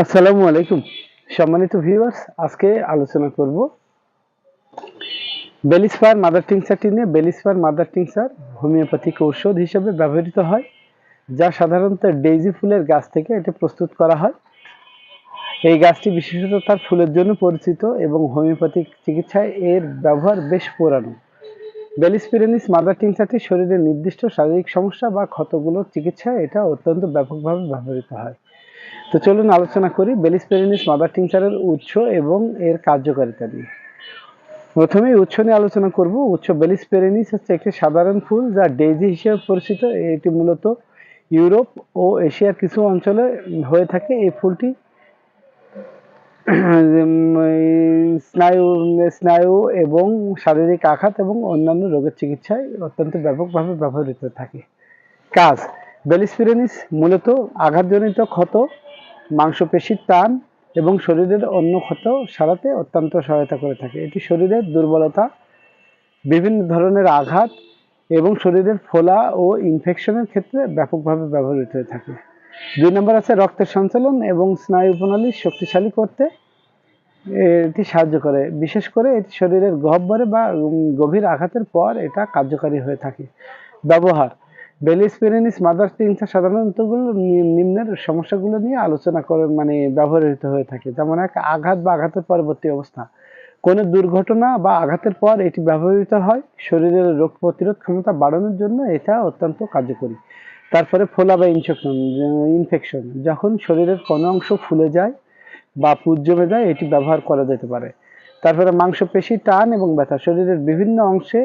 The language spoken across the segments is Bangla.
আসসালামু আলাইকুম সম্মানিত ভিউয়ার্স, আজকে আলোচনা করব বেলিসফার মাদার টিংচারটি নিয়ে। বেলিসফার মাদার টিংচার হোমিওপ্যাথিক ঔষধ হিসেবে ব্যবহৃত হয়, যা সাধারণত ডেইজি ফুলের গাছ থেকে এটি প্রস্তুত করা হয়। এই গাছটি বিশেষত তার ফুলের জন্য পরিচিত এবং হোমিওপ্যাথিক চিকিৎসায় এর ব্যবহার বেশ পুরানো। বেলিসপিরেনিস মাদার টিংচারটি শরীরের নির্দিষ্ট শারীরিক সমস্যা বা ক্ষতগুলোর চিকিৎসায় এটা অত্যন্ত ব্যাপকভাবে ব্যবহৃত হয়। তো চলুন আলোচনা করি বেলিসপেরিনিস মাদার টিংচারের উৎস এবং এর কার্যকারিতা নিয়ে। প্রথমেই উৎস নিয়ে আলোচনা করব। উৎস বেলিসপেরিনিস হচ্ছে একটি সাধারণ ফুল যা ডেইজি হিসেবে পরিচিত। এটি মূলত ইউরোপ ও এশিয়ার কিছু অঞ্চলে হয়ে থাকে। এই ফুলটি স্নায়ু স্নায়ু এবং শারীরিক আঘাত এবং অন্যান্য রোগের চিকিৎসায় অত্যন্ত ব্যাপকভাবে ব্যবহৃত থাকে। কাজ: বেলিসপেরিনিস মূলত আঘাতজনিত ক্ষত, মাংসপেশির টান এবং শরীরের অন্য ক্ষত সারাতে অত্যন্ত সহায়তা করে থাকে। এটি শরীরের দুর্বলতা, বিভিন্ন ধরনের আঘাত এবং শরীরের ফোলা ও ইনফেকশনের ক্ষেত্রে ব্যাপকভাবে ব্যবহৃত হয়ে থাকে। 2 নম্বর আছে রক্তের সঞ্চালন এবং স্নায়ু প্রণালী শক্তিশালী করতে এটি সাহায্য করে। বিশেষ করে এটি শরীরের গহ্বরে বা গভীর আঘাতের পর এটা কার্যকারী হয়ে থাকে। ব্যবহার: বেলিসপেরিনিস মাদার টিংচার সাধারণত নিম্নের সমস্যাগুলো নিয়ে আলোচনা করে ব্যবহৃত হয়ে থাকে। যেমন এক, আঘাত বা আঘাতের পরবর্তী অবস্থা। কোনো দুর্ঘটনা বা আঘাতের পর এটি ব্যবহৃত হয়। শরীরের রোগ প্রতিরোধ ক্ষমতা বাড়ানোর জন্য এটা অত্যন্ত কার্যকরী। তারপরে ফোলা বা ইনফেকশন, যখন শরীরের কোনো অংশ ফুলে যায় বা পুজ জমে যায়, এটি ব্যবহার করা যেতে পারে। তারপরে মাংসপেশি টান এবং ব্যথা, শরীরের বিভিন্ন অংশে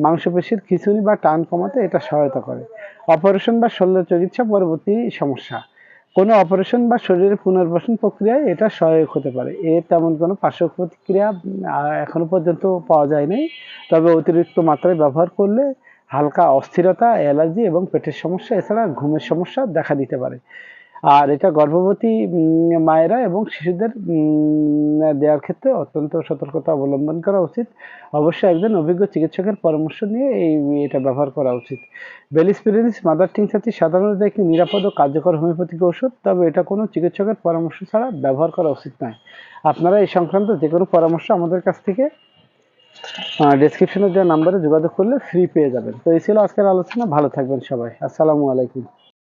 মাংসপেশির খিঁচুনি বা টান কমাতে এটা সহায়তা করে। অপারেশন বা শল্য চিকিৎসা পরবর্তী সমস্যা, কোনো অপারেশন বা শরীরের পুনর্বাসন প্রক্রিয়ায় এটা সহায়ক হতে পারে। এর তেমন কোনো পার্শ্ব প্রতিক্রিয়া এখনো পর্যন্ত পাওয়া যায়নি, তবে অতিরিক্ত মাত্রায় ব্যবহার করলে হালকা অস্থিরতা, অ্যালার্জি এবং পেটের সমস্যা, এছাড়া ঘুমের সমস্যা দেখা দিতে পারে। আর এটা গর্ভবতী মায়েরা এবং শিশুদের দেওয়ার ক্ষেত্রে অত্যন্ত সতর্কতা অবলম্বন করা উচিত। অবশ্যই একজন অভিজ্ঞ চিকিৎসকের পরামর্শ নিয়ে এটা ব্যবহার করা উচিত। বেলিসপেরিনিস মাদার টিংচারটি সাধারণত একটি নিরাপদ ও কার্যকর হোমিওপ্যাথিক ওষুধ, তবে এটা কোনো চিকিৎসকের পরামর্শ ছাড়া ব্যবহার করা উচিত নয়। আপনারা এই সংক্রান্ত যে কোনো পরামর্শ আমাদের কাছ থেকে ডেসক্রিপশনে দেওয়া নাম্বারে যোগাযোগ করলে ফ্রি পেয়ে যাবেন। তো এই ছিল আজকের আলোচনা। ভালো থাকবেন সবাই। আসসালামু আলাইকুম।